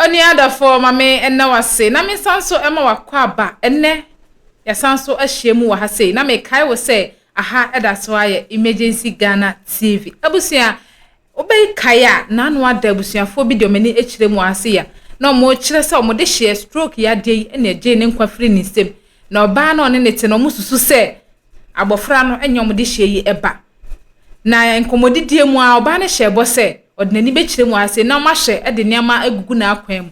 Oni other for mame enna wase na me sanso ema wakwa aba enne ya sanso ahiemu wa ha sei na me kai wo say aha eda so aye emergency Ghana TV abusia obey kaya na no ada abusiafo bi de omani echiremu ase ya na mo kire se omo de share stroke ya de ene eje ne nkwa free ni sem na oba na one ne te no mususu se abofra no enyom de share yi eba na enkomodidie mu a oba na share bo se odinani be kire mu ase na ma hye e de niama agugu na akwam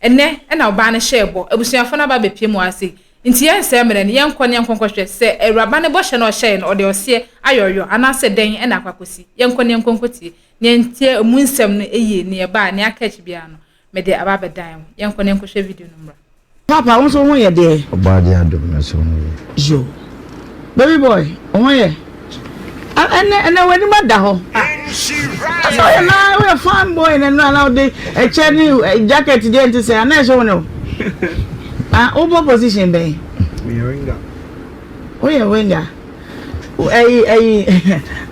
enne na oba na share bo abusiafo na ba be pie mu ase nti yense mere ne yenkɔ ne yenkonkɔhwɛ se awuraba ne bo hye na ɔhye no ɔde ɔse ayoyo anase den na akwakosi yenkɔ ne yenkonkotie ne ntie emunsɛm no eye ne yeba ne akach bia no me de aba bedan yenkɔ ne yenkohwɛ video no mra papa won so ho ye de obade adom na so no yo baby boy ho ye ene wani mada ho so ye na we fan boy na na de e che ni jacket de nti se na so no obo position ben we winger winger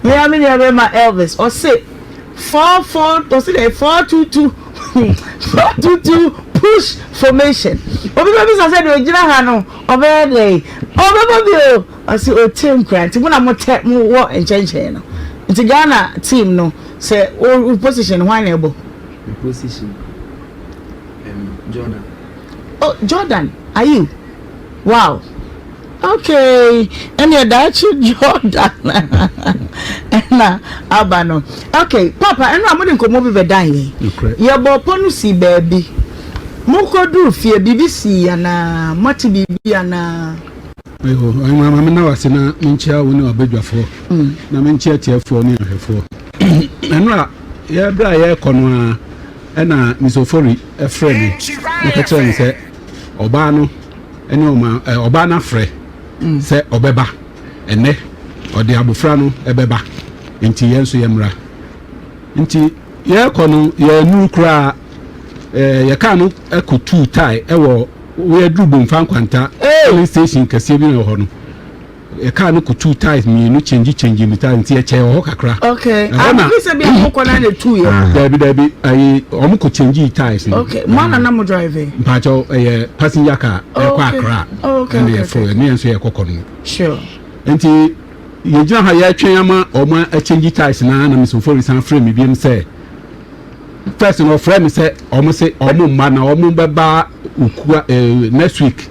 me am in my Elvis or say 4-4 to say 4-2-2 4-2-2 push formation obi say do jira ha no obede obi I say o team grant mo na mo wo enchenchen no nti Ghana team no say o position why na ebo position Jordan. Oh, Jordan, are you? Wow. Okay. And you're that Jordan. And Abano. Okay, Papa, and I'm going to come over dying. You're Boponusi, baby. Moko do fear BBC and Mati BB and I'm now as in a mincha when you are bed for. Namincha tear for near her for. And yeah, Bria Conwa and Misofori, a friend. Nakatran said. Obano ene obana frɛ sɛ obeba ene ode abofra no ebeba nti yenso yemra nti ye kono ye nu kra ye ka no ekotu tai ewo we adrubo mfa kwanta police station kase bi no ho no ye ka no kotu ties mi no change mi tai nti ye che ho kakra okay am say be akoko na the 2 year dabi ayi omo ko change ties okay man na mo driving mpacho passenger car kwa akra okay and for me enso ye kokko no sure nti ye gina ha ya twen ama omo change ties na na so for reason frame bi em say person of frame say omo say omo ma na omo beba ukua next week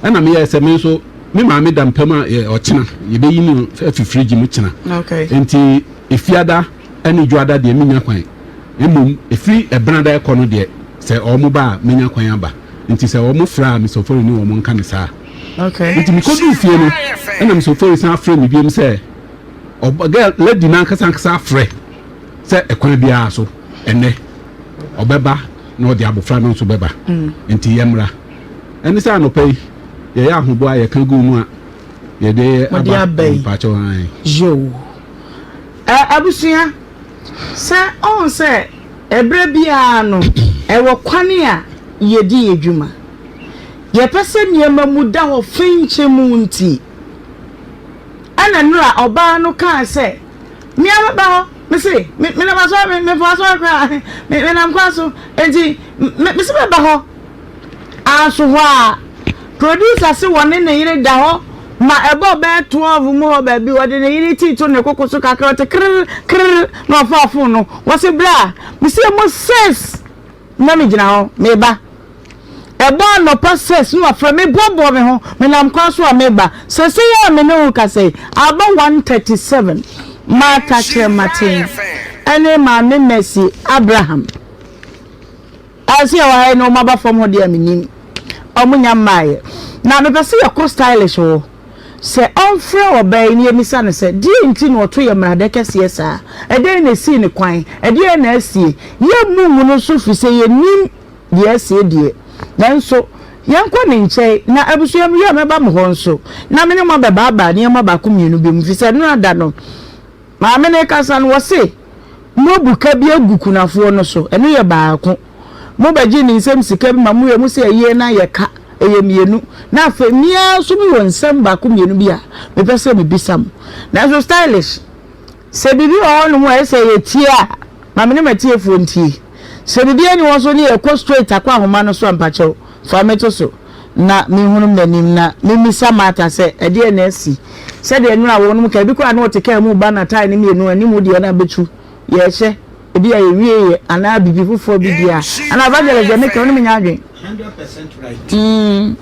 na me say me so me ma me dampema ochina ye be yini afifrigi mu china okay enti efiada ani juada de menya kwan emum efri ebranda ekono de se omo ba menya kwan aba nti se omo fra me sofori ni omo nka me sa okay nti me kodu fie no na me sofori san fra me biem se obaga lady na nkasa frɛ se ekwan bia so ene obeba na odi abofra no so beba nti yemra eni sa no pay ye ya hobo aye kan gu mu a ye de aba pacho han yo abusia se on se ebre bia no e wo kwane a ye di edwuma ye pese niema mu da ho finche mu nti ana nura oba no kan se mi ababa ho me se me na maso me faso kra me na mkwaso enti me se baba ho aso ho a producer se woni ne yire da ho ma ebo be 12 mu ho ba bi wodi ne yire ti to ne kokoso kakra te krr no fafo no wo se bra me se mo ses na me gina ho me ba ebo no process no afra me bobo me ho me na mkwaso a me ba se ya me no ka say aba 137 Martha Martin ene ma me Mercy Abraham asi wa no maba from ho de aminim omunya maye na me pese ye ko stylish ho se onfre obey ni emisa no se di nti no to ye mrade kese sa e dey na si ni kwan e dey na asie ye mumu no so fi se ye nim de asie de nanso yanko ni nche na abusu yam ye meba mo ho nso na me ne mo be baba ne mo ba ko mienu bi mu fi se no ada no ma me ne kasa no wo se mo buka bi agukunafo no so eno ye baako mo baji ni nsem sika bi ma mo ye mo se ye na ye ka eye mienu na afa mia so bi won nsem ba ko mienu bi a me pese me bisam na so stylish se bibi o no mo ese ye tie a ma me ne matie fo ntie se bibia ni won so ni e ko straight akwa ahoma no so ampacho fa meto so na me hunu manim na me misa mata se e de na asi se de nu a wonum ka bi kwa na oteka mu ba na tai ni me nu animu de na betu ye hye ebi ya yewie ana bibi fufo bibia ana ba gele je me ka wonum nya adwen 100% right.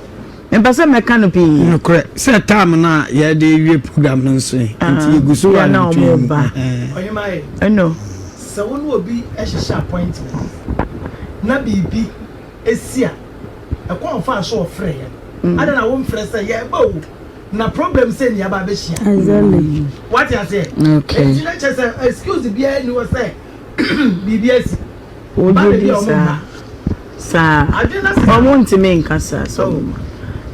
Empasa me canopy. No correct. Say time na ye dey wie program no so. Nti guso wa na o ba. Oyemae. No. So wonu obi e hye appointment. Na bibi esia. E kwa fa so ofre ye. Ada na wo mfre say ye ba wo. Na problem say ni aba be hia. Exactly. What you say? Okay. Excuse be any was say. Bibi esi. O do sa. Omo ntime nkasa so.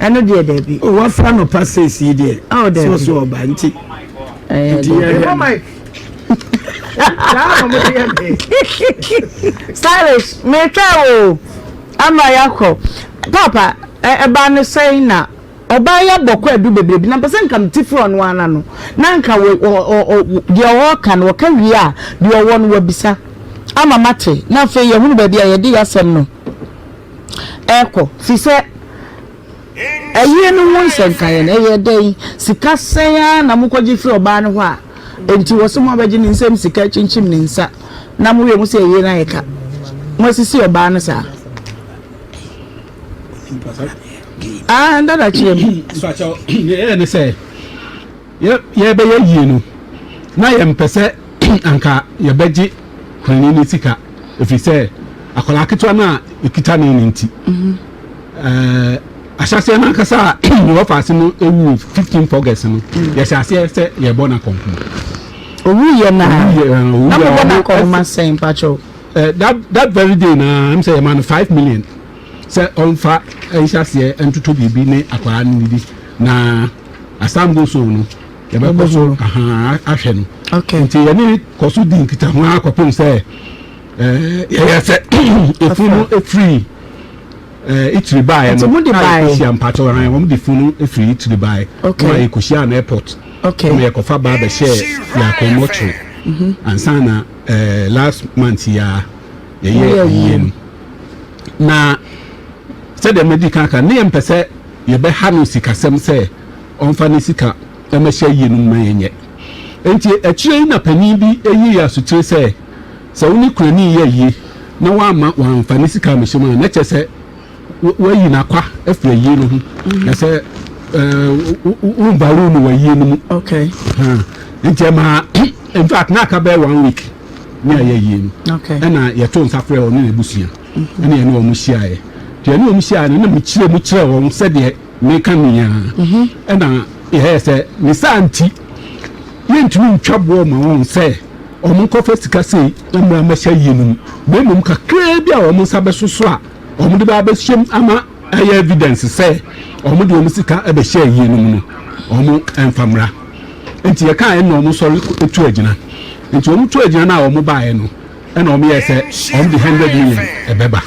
Eno de bi. Oh, what fan of passes here there? Oh, there. So banti. Oh my. Stylish, me tell ama yako. Papa, ba no say na oba ya boko adu bebre na person kam tifro no ana no. Na nka de o kan wo ka wi a de o won wabisa. Ama mate, na fe ye hunu ba bia ye de yasem no. Eko, fi se aye no won senkan na ye dey sika sen na mukwaji fi oba no ho a enti wo so mo abaji ni nsem sika chinchim ni nsa na mo we mu se ye na ye ka mo sisi oba no sa ndada chiem so acho ye ne say ye be ye yie no na ye mpese anka ye beji kwani ni sika efi say akola ketwa na ekita ne nti ashase na kasa no fase no ewu 15 August no ye shase se ye bona konku owu ye na na bona ko ma sen pacho that very day na am say man 5 million say on fa shase entuto bibi ne akwara ni di na asam go so no ye be ko so ahwe no okay nti ye ni ko so din kita ho akopon say ye say efunu free itri buy no Koshia mpacho ran won de funu free itri buy okay Koshia na airport okay me kofa ba be share ya ko mocho ansana last month ya ye na said the medical kan ne empese ye be ha no sikasem say onfa ne sika e ma hye ye no mayenye enti akire na pani bi eyi ya sutire say se woni kurani ye yi na wa ma wa onfa ne sika me shema na chese wayi na kwa afre yi no na se umbaru no wayi no okay nti ma in fact na ka be 1 week ni aye yi no okay na ye to nsafre o ne busua na ye no mu hia ye ti ye no mu hia na mu kire wo se de me ka nia na ye se ni santi ye ntumi ntwabo ma won se o mu ko fasika sei na ma hia yi no me mum kakra bi a o mu sabe soso a omude ba be shem ama aye evidence say omude o musika e be share yi no mu omu enfamra enti ye kan na omu sori etu agina enti omu tu agina na omu baaye no e na omu ye say omu de 100 million e beba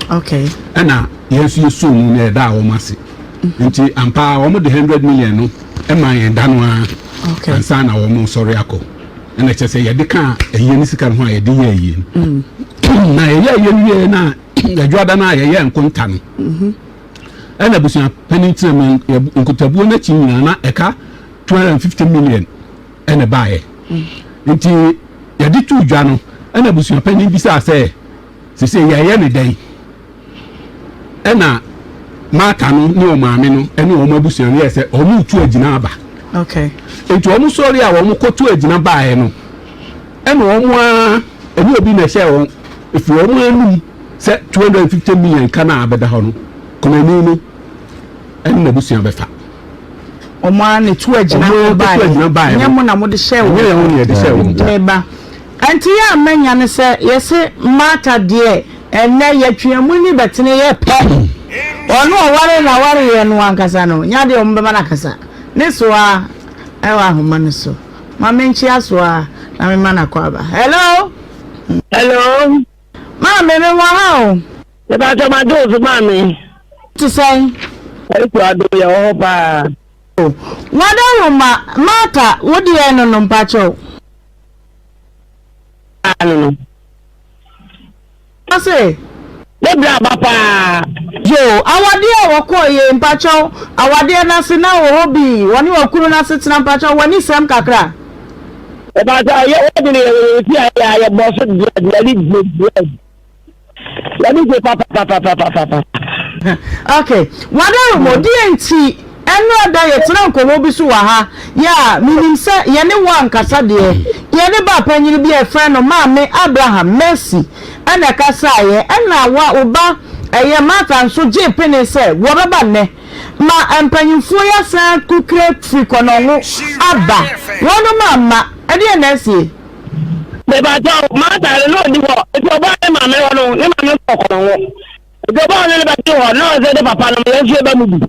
okay na yesu yesu mu na da omu ase enti ampa omu de 100 million no e ma ye da no a okay ansa na omu sori akọ na che say ye de kan eye ni sika no a ye de ye yi na ye na Gajwada na ye nkunta no ena busia penity me nkutabuo na chinyina na eka 250 million ena baaye nti ye di tu dwa no ena busia penny bisa se ye ne dan ena mata no ne o maame no ene o mabusia no ye se o mu tu agina aba okay nti o mu sori a o mu kotu agina baaye no ena o mu a ene obi na hye won if o mu anum se 250 million kana abeda ho no kuma ni no en na busia befa o ma ne tu agina ba nyamo na mo de share wo ne de share wo ba anti ya manya ne se yese mata de enne ye twamu ni betene ye pe ono ware na ware ye no ankasa no nya de o mbema na kasa ne so a e wa homa ne so ma menchi aso a na me mana kwa ba hello Mami me wa ha o. Se ba to ma do so mami. Ti say. E ku ado ya o ba. Wada wo mata wo di eno no mpacho. Ano no. na say Lebra papa. yo awade a wokọ ye mpacho awade na se na wo hobi woni wakunu na se tena mpacho woni sem kakra About a year, I boss let me go, papa. Okay, whatever mo DNT eno da ye tena nkomo bi so wa ha ya minim se ye ne wan kasa de ye ne ba panyiri bi e friend no maame Abraham Mercy ana kasa ye ana wa oba eye mata nso je pene se wo beba ne ma empanyimfo ya sa kukre trikono ho aba wono mama ade na sie Me ba jo mata le no di wo e to ba e ma me wono ne ma me kokono wo e to ba ne ba jo no se de papa no me fie ba mu bi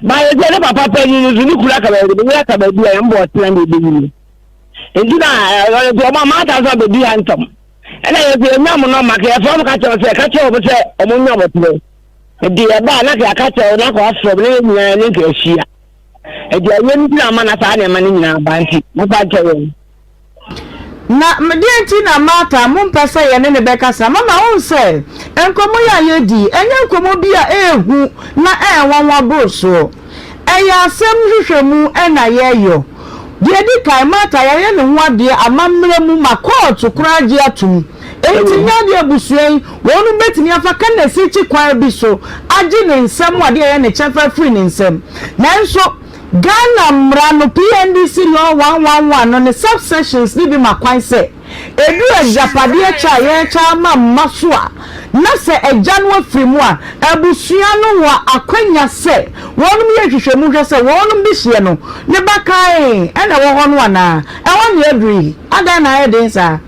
ba ye de papa pa ni ni kula ka ba de ya ka ba bi e mbo tena me de ni enti na to ma mata so be bi antom ena ye de nya mo no ma ka e fo ka che o se o mo nya bo tele e de ba na ka che o na ko afro ne nya ni ka hia e de ye ni na ma na sa ne ma ni nyina ba nti mo ba che we na medianti na mata mumpesa ye ne bekasa mama won se enkomo ya yedi enye enkomo bia ehu na enwanwa broso eya asem hwehwemu ena yeyo de di kai mata ye ne ho ade amamre mu makọọtụ kuraje atum enti nya de abusuen wonu betini afa kan na sichi kwan bi so agi ne nsem ade ye ne chefa free ne nsem nanso Ghana mrano PNDC law 111 no ne subsections ni bi makwan se edu ajapade cha ye cha ma masua na se eja no afrimu a abusua no wa akwanya se wonum ye hwehwemu hwe se wonum bi hye no ne bakai ena wo ho no ana e won ye adri ada na ye den sa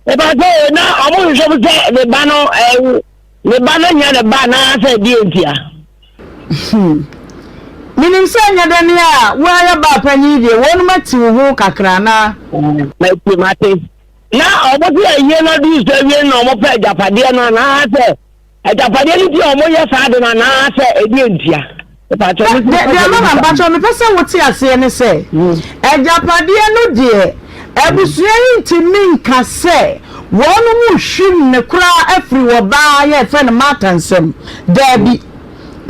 e ba go na omo hwe bi se ne ba no nya ne ba na se di entia minim se nya dani a wa ya ba panyi de wonu mati ho kakra na mate na obo ti aye na du se wie na omo pa japade no na se japade ni ti omo ye sa de na se edi entia pa cho ni de mama ba cho me pese woti ase ne se japade no de ebusua ntimi nka se wonu mu hwim ne kura afri wo ba ye fe ne matansem dabi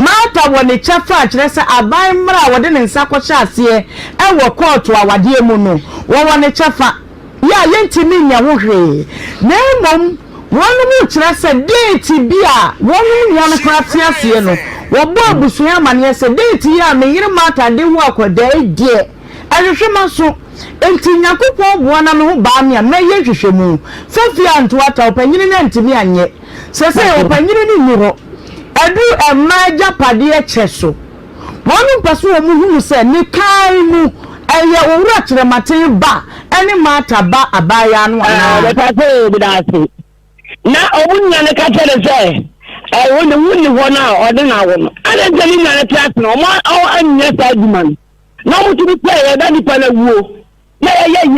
mata woni chafa kire se aban mra wode ne nsa kwọcha ase e wo court awade mu no wo ne chafa ya yentimi nya wo hwe na mom wonu mu kire se date bia wonu nya ne kwate ase no wo bo abusuya mane se date ya me yire mata de wo akoda die ahwehwe so enti nyakopon bo na me ho ba me a me ye hwehwe mu fafia nto ata opanyini na ntimi anye se opanyini ni nuro adu emaja pade echeso wonu paso wo mu hu se ne kai mu eye owura kire maten ba ene mata ba abaya no ana paso bi da se na omunya ne ka kire se woni ho na ode na wo no ana jeli na ne class no mo anya sa duman na mo tu bi pe ye da di pa na wuo na ye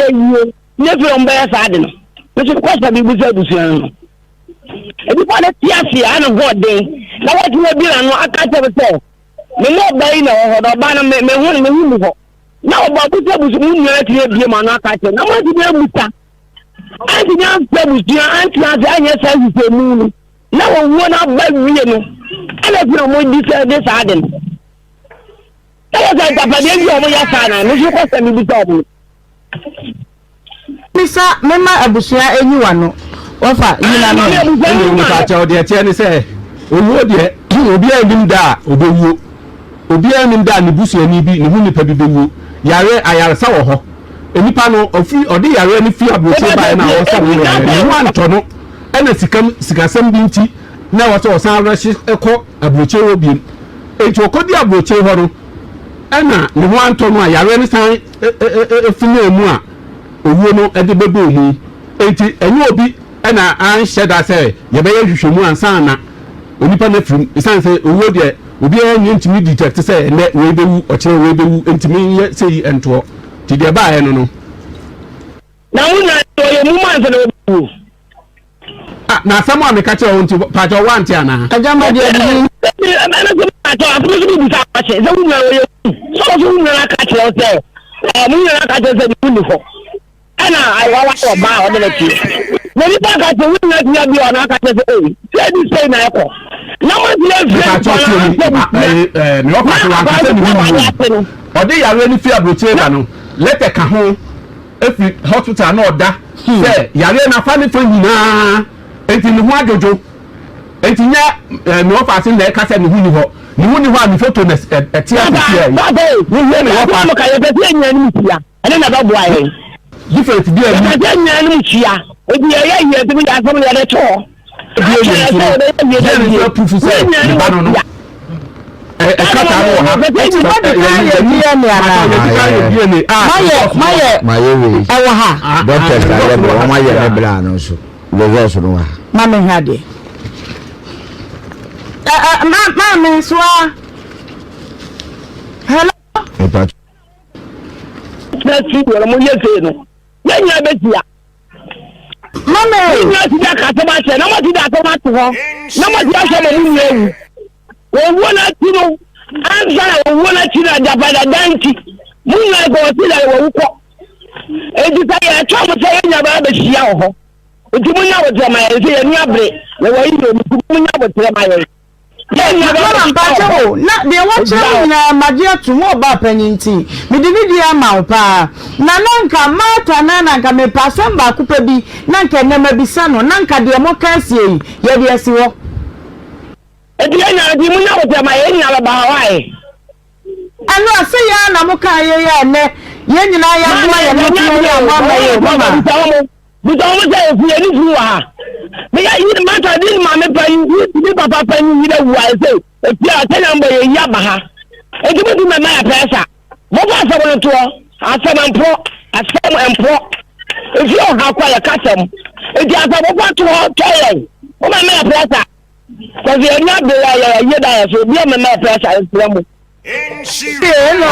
ne fi on ba ya sa de no so ko sa bi bu sa du no ebi pa na tiafi ana gode na wati we bi anu aka tebe se me no bai na ho do ba na me hu ho na oba bu se bu su mu nyara tie bi ma na aka tebe na mo di be muta anti nya se bu su anti asa anya sa se mu na wo na ba wiye no ana fi mo di se de sa de na wo ga ta pa de bi o mo ya sa na no so ko se mi bi ta bu misa mema abusua enyiwa no wafa yina no ni ka cha ode tie ni se owo de obi anim da obewu obi anim da ne busu ani bi ne hu nipa bi bewu yare ayaresa wo ho enipa no ofi ode yare ni fi abroche ba na wo sa wo ne hu anto no ena sikasam bi nti na wo so san rashi ekọ abroche wo bi enti okodi abroche ho no ena ne hu anto no yare ni san efi na emu a owo no ede bebe omu enti enye obi ena an sheda se ye be hwehwemu ansa na onipa na frum isan se owo de obi enye ntimi detect se ne we bewu okere we bewu ntimi ye sei ento ti de ba no no na wona ye mu man se no bewu na samu ameka che won ti pa jo wanti ana ajamba de ni ana se pa to afu se bi sa pa che se wona ye so wona ka che o se mu na ka che se ni ho ana ai wa ba o de ti na ni ba ka se wo na tia bi ona ka se eh say this say na eko na mo ti e me o pa se ni o de yare ni fi abroche na no lete ka ho efi hospital na oda say yare na fa ni fo nyina enti ni ho ajojo enti nya me o fa se na ka se ni hu ni ho ni hu ni ho ani photo na etia bi here ni hu ni ho pa ka ye be nya ni tia ene na ba bo aye different bi e ni nya ni tia ebi ye ti mi ya so mi ya de to ye proof say ni ba no kata ro ha maye ewo ha doctor say o ma ye ne bla no so results no ha ma me ha de ma me so hello na ti wo mo ye fe no ya nya be tia mama ya ti da ka to ba se na mo ti da to ma to ho na mo ti a se mo ni ewu wo na ti no anza wo na ti na japada danti mu na go ti da wo ko e di ta ya twa mo se nya ba be hia ho o ti mu nya wo te ma ye se ya ni abre na wo yi do mu nya wo te ma ye ya nya ba ba cho na de wo che na magia tu mo ba panyinti me di di ama pa na nanka mata na nanka me pasem ba kupa bi nanka na mabisa no nanka de mo kansie yi ye de asi wo edi nya di mu nya wo te ma ye nya ba hawaii anu ase ya na mo kan ye ya ne ye nyina ya ma ye no ti ya ma ma ye mama buta mo say fu ye ni fu wa me ya yi mata di ma me pa yi ni papa pa ni da wa say e ti a tena mbo ye ya ba ha e di mo di ma ya pressure mo ba sa mo to asem empro e fi o ha kwa ya katem e di asa mo ba to ye o ma ya pressure ko ye nya be ya ye da ya so bi ma ya pressure e fi mo no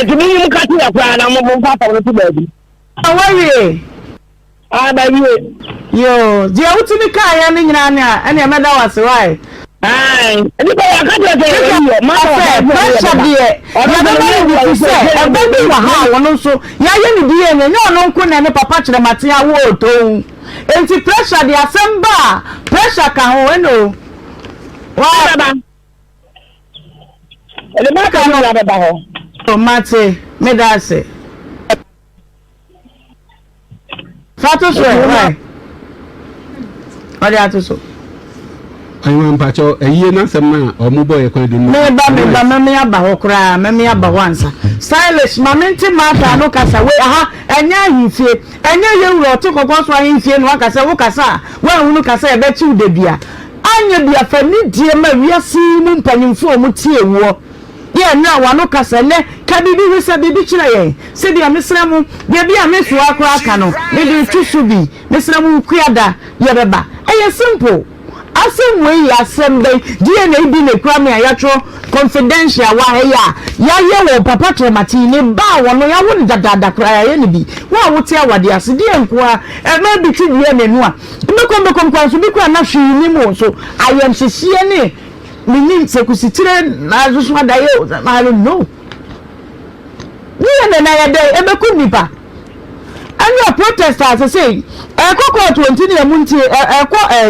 e di mi mu ka ti ya kwa na mo papa mo to ba bi awari baby yo je utimi ka ya ni nyina ne a ene me da wase wai eni ba ya ka je yo ma pressure die ya da ba ni se e ba bi wa ha wono so ya ye ni die ne no nko na ne papa kire mate ya wo to enti pressure die asamba pressure ka ho eno wa baba ele ma ka no la baba ho o mate me da se Fato so right. Odi atoso. Ayi mpacho eyiye na sem na omubo ye kwedi no. Me ba me aba ho kra, me aba wansa. Stylish mamenti mata no kasa we aha enya hifie. Enya ye wuro to kokon so ahifie no kasa wo kasa. We hunu kasa e be chi ude bia. Anya bia fa ni die ma wiase mu mpanyimfo mu tie wo. Ye na wano kasa ne ka bibi wisa bibi kira ye se bia mesramu bia bia mesu akwa aka no me di tusu bi mesramu kuada ye beba eye simple asem we asem be die na ibi ne kura me ayatro confidential wa ya ye wo papa tremati ne ba wono ya woni dadada kura ye ne bi wa wote awade ase die nkoa e ma bi tu die ne no a me kom kwanso bi kura na hwi ni mo so ayem hyehyie ne minim se kusitire na azusu adaye I don't know ni na ya dey ebeku nipa and your protesters say ekoko 20 ne munti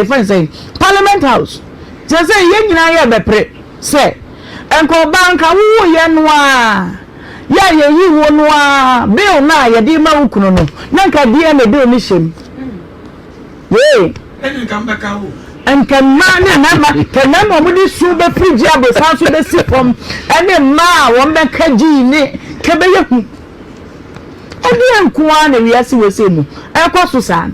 friends say parliament house say ye nyina ya bepre say enko banka wo ye no a ya ye yi wo no a bill na ye di ma ukunu no na nka die na bill ni shem ye eni kan beka wo and can man can never be super free job as also the sipom and ma one back ne kebeyehu edi enkoa na wiase wesemu ekoso san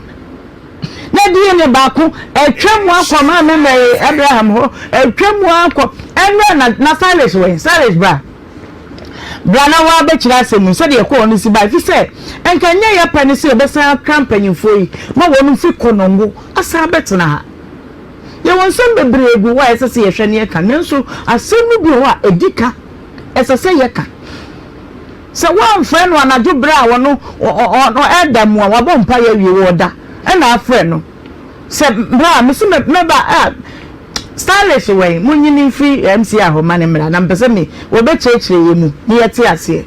na die ne baako etwam akoma me Abraham ho etwam akọ enwe na Silas bra na wa be kira asemu so de ekọ no si ba fi se enkanye ya pani se obesa campaign foi ma wonu fi konongo asa betena ha ye won sem bebregu wa esese ye hwene ye ka nenso asemu bi wa edika esese ye ka se one friend one adu bra wono edam wa bompa ye wie woda e na afre no se bra me se me ba stylish way munyini free MC ahoma ne mra na mpese me wo be chechire ye mu ni yete ase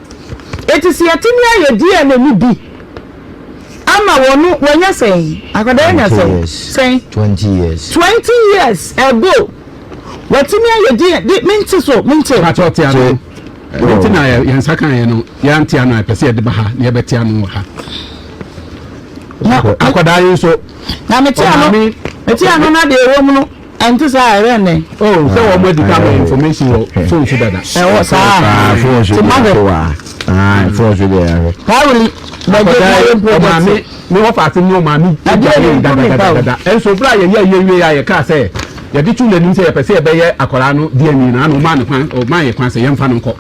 etisi yetini aye die na ni bi mama wonu wanya say akoda nya say 20 years 20 years ago watimi aye di minti pachotia no minti na yan saka ye no ya ntia no pese de ba ha na ye betia no ha akoda yin so na metia no na de ewo no enti sa ere ne oh so wo modi ka information wo phone so dada wo sa phone so wa phone so there probably mami me wo fa ti no mami dada enso bra ye ya ka say ye di tun lenim say ye pese ye be ye akola no di ani na no ma ne kwan o ma ye kwan say ye mfa no nko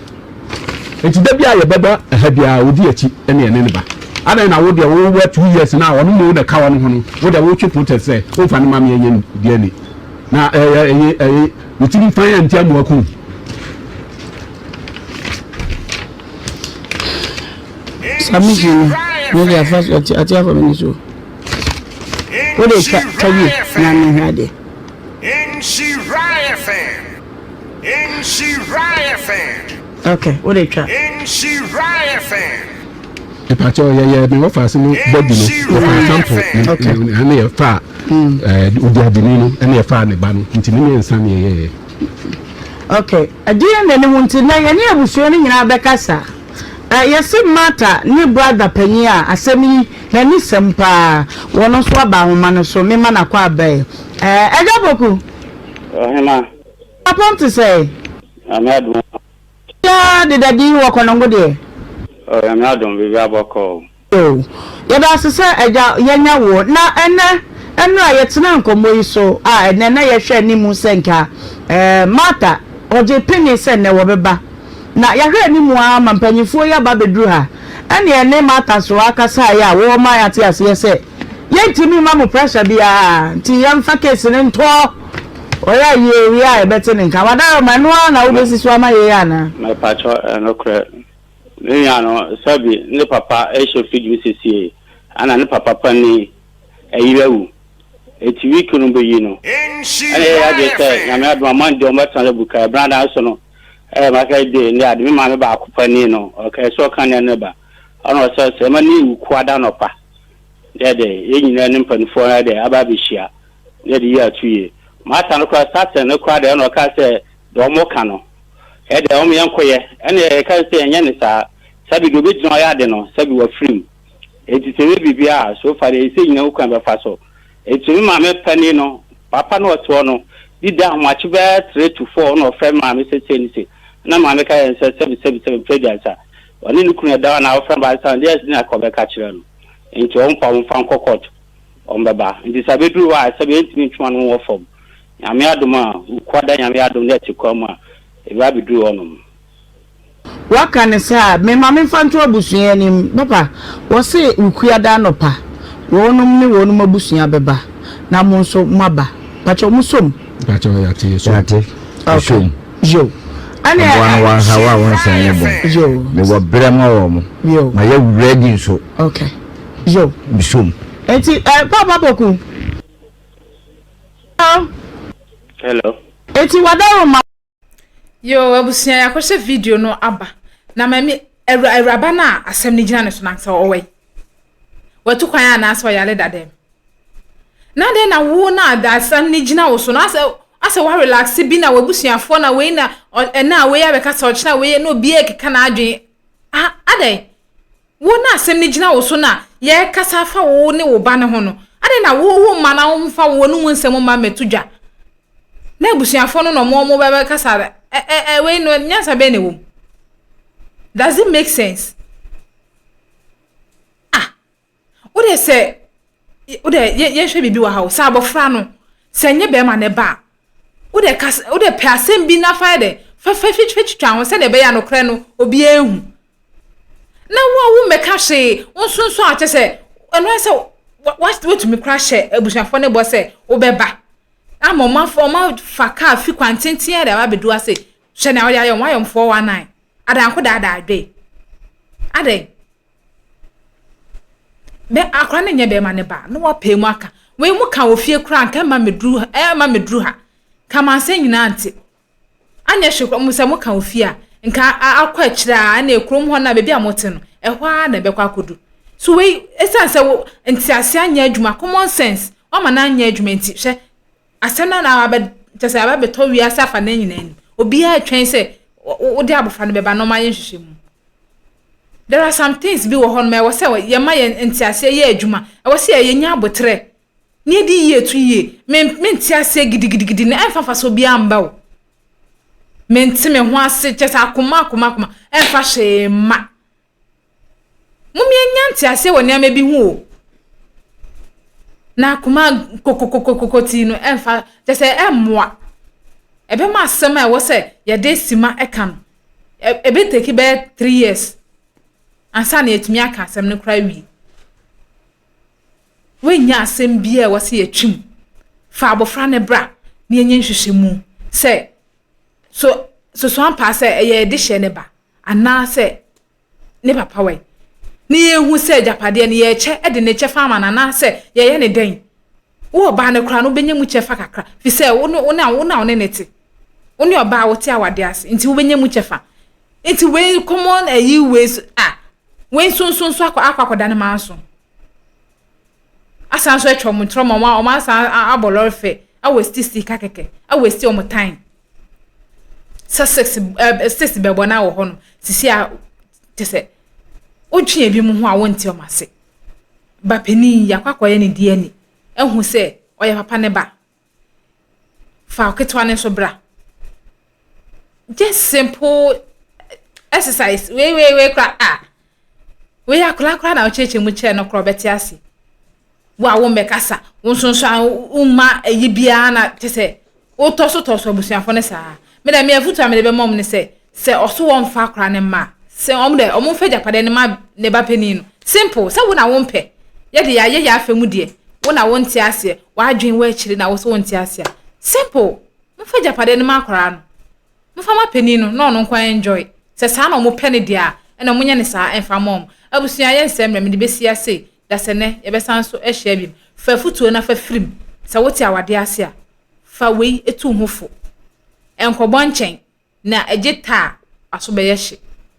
enti da bia ye beba ha bia odi achi ene ne ba ada na wo de wo 2 years na wo no de ka wo no ho no wo de wo twi protest say o fa no ma me ye di ani na you think fine and tell me aku Samiji no dey first at for me so what dey tell you na me hade Nhyira FM okay what dey try Nhyira FM Epacho ye me wo fa se no body no sample okay and ye fa odi adini no ene ye fa ne ba no ntini me nsam ye okay adie na ne wonti na ye ne abusuo ne nyina bekasa yesi mata ni brother panyi a asemi na ni sempa wono so aba homa no so me ma na kwa abai ejaboku hema apon to say amadu ya de dadi wo kono ngode amadu bi aboko ya da se eja yenya wo na enu a yetena nkomo yi so ene na ye hwe ni mu senka mata oje penny se ne wo beba na ya hwe ni mu a mampanyifo ya ba bedru ha ene mata so akasa ya wo ma ya te ase se yentimi ma mu pressure bia nti yam fa case ne nto oya ye ya ebete ne nka wada manua na wo besi so ama ye ya na my pacho no kre ni ya no sabi ni papa e show feed UCC ana ni papa pani eyirewu eti week no be yi no ene ya je say na me adwa man de o matan le buka branda so no ma ka de ni ade ma me ba akupa ni no okay so kan ne ba ono se ma ni ukwada no pa de yenyina ni mpanifo na de aba bihia de ya tuye mata no kwa sasa no kwa de no ka se do mo ka no de o me yankoye ene ka se enye ni sa sabi do be jino ya de no sabi wa free eti se bibia so fa de se nyina ukwan be fa so eti ma me pani no papa no to no di da ma chi be 3 to 4 no friend ma me se ni se na ma me ka se 7 predansa oni ni kun da na friend ba sa dey na ko be ka kire no enti on pa on fan kokot on beba ndi sabedu wa sabe ntimi twuma no wo fom nyame adoma ukwada nyame adom na tikoma e ba bidu onum waka ne sa me ma me fanto abusua nim papa wo se ukuada no pa wonum ni wonum abusua beba na mo nso maba pacho musom pacho ya ti so okay jo ane wa hawa won san yebo jo me wo brema wo mo ma ye ready so okay jo bisum enti papa boku hello enti wadaro ma yo abusia ya kwese video no aba na mami eraba na asem ni gina ne so na so owe watu kwan ya na so ya le dadem na de na wo na da asem ni gina wo so na ase wa relax bi na wabusia fo na we na na we ya be ka so china we no bi ekeka na adwen ade wo na asem ni gina wo so na ye kasa fa wo ne wo ba ne ho no ade na wo ma na wo mfa wo no nsem ma metudwa na busia fo no no mo be kasa we no nyasa be ne wo does it make sense what they say what ye hwe bibi wa ha sa abofra no se nye be ma ne ba what they person bi na fa de fa twitwa ho se de be ya no kre no obi ehu na wo meka hwe onsonso a che se eno se what to me crash ebushafo ne bo se wo be ba amoma fa ka fi kwantenti ya da ba bedu ase hwe na wo ya yo 419 adan ko da adwe ade be akra na nye be ma ne ba no wa pe mu aka we mu ka ofie kra nka ma medru ha kama se nyina ante anya hwe mu se mu ka ofie a nka akwa kira na ekrom ho na be bia mote no ehwa na be kwa kodu So we esan say entiase anya adwuma common sense o ma na anya adwuma enti hwe asem na aba tese aba beto wi asa fa na nyina ni obi a twen say wo de abofa no beba no ma yenhwehwe mu. There are some things bi wo hon me wo say ye ma ye entiase ye adwuma e wo say ye nya abotre ni di ye tu ye me entiase gidigidi na enfa fa so bi amba wo me ntime ho ase chese akoma enfa hwe ma mumye nyanti ase woni ame bi hu na kuma kokokokokoti no emfa just say emmoa ebe ma asem a wo say ye de sima eka no ebe take be 3 years ansa na etumi aka asem no kra wi we nya asem bi e wo say etwim fa abofra ne bra na yenye nhwehwemu say so ampa say ye de hye ne ba ana say ne papa we ni ehu se japade ne ye che e de ne che fama na se ye ne den wo ba ne kra no benyemu che fa kakra fi se wo na ne ti wo ne oba wo ti awade ase nti wo benyemu che fa nti we common ayi ways we so akwakoda ne manso asan so etwo mu tromo ma o ma san abolorfe awesti sika keke awesti o mo time six bebo na wo hono sisi a tese otwe bi mu ho a wonti o mase ba pani yakwakoye ne die ni ehu se oye papa ne ba fa oketwa ne so bra just simple exercise we kra we akla na ocheche mu che no kro beti ase wa wo mekasa wonsonso umma eyi bia na tese o toso abusuafo ne saa me da me afutu amede be mom ne se oso won fa kra ne ma se omde omfa japade ne ma ne ba pani no simple se wo na wo mpe ye de ya afemu de wo na wo nti ase wa adwen wa akiri na wo so wo nti ase simple mfa japade ne ma kra no mfa ma pani no no nkwa enjoy se saa na mo pene de a na mo nya ne saa enfa mom abusua ye nsem me de be sia se da se ne ye be san so ehia bi fa futuo na fa frim se wo ti awade ase a fa wei etu hofo enkobo nchen na ejeta aso be ye hye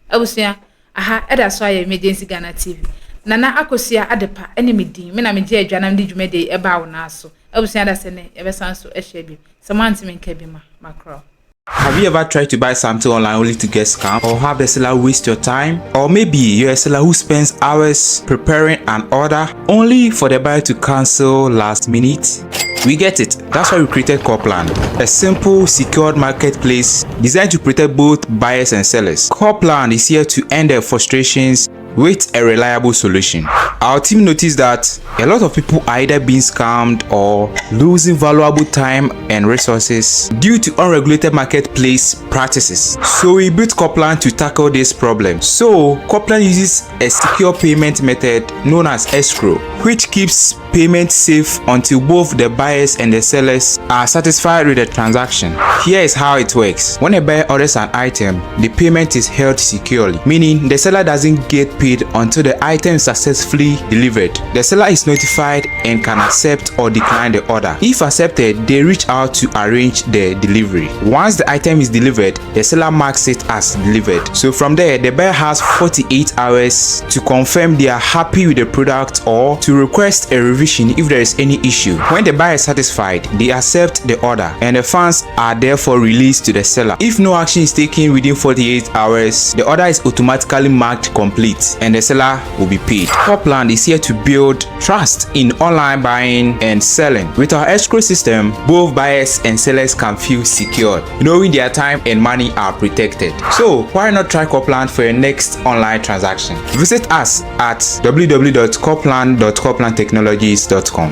abusua aha eda so aye emergency Ghana TV nana akosia adepa ene medin me na me je adwanam de dwumede e ba wo na aso abusua da se ne ye be san so ehia bi se manti me nka bi macro. Have you ever tried to buy something online only to get scammed, or have the seller waste your time? Or maybe you're a seller who spends hours preparing an order only for the buyer to cancel last minute? We get it. That's why we created Copland, a simple, secured marketplace designed to protect both buyers and sellers. Copland is here to end their frustrations with a reliable solution. Our team noticed that a lot of people are either being scammed or losing valuable time and resources due to unregulated marketplace practices. So we built Copland to tackle this problem. So Copland uses a secure payment method known as escrow, which keeps payment safe until both the buyers and the sellers are satisfied with the transaction. Here is how it works. When a buyer orders an item, the payment is held securely, meaning the seller doesn't get paid until the item is successfully delivered. The seller is notified and can accept or decline the order. If accepted, they reach out to arrange the delivery. Once the item is delivered, the seller marks it as delivered. So from there, the buyer has 48 hours to confirm they are happy with the product or to request a revision if there is any issue. When the buyer is satisfied, they accept the order and the funds are therefore released to the seller. If no action is taken within 48 hours, the order is automatically marked complete and the seller will be paid. Copland is here to build trust in online buying and selling. With our escrow system, both buyers and sellers can feel secured, knowing their time and money are protected. So why not try Copland for your next online transaction? Visit us at www.copland.coplandtechnologies.com.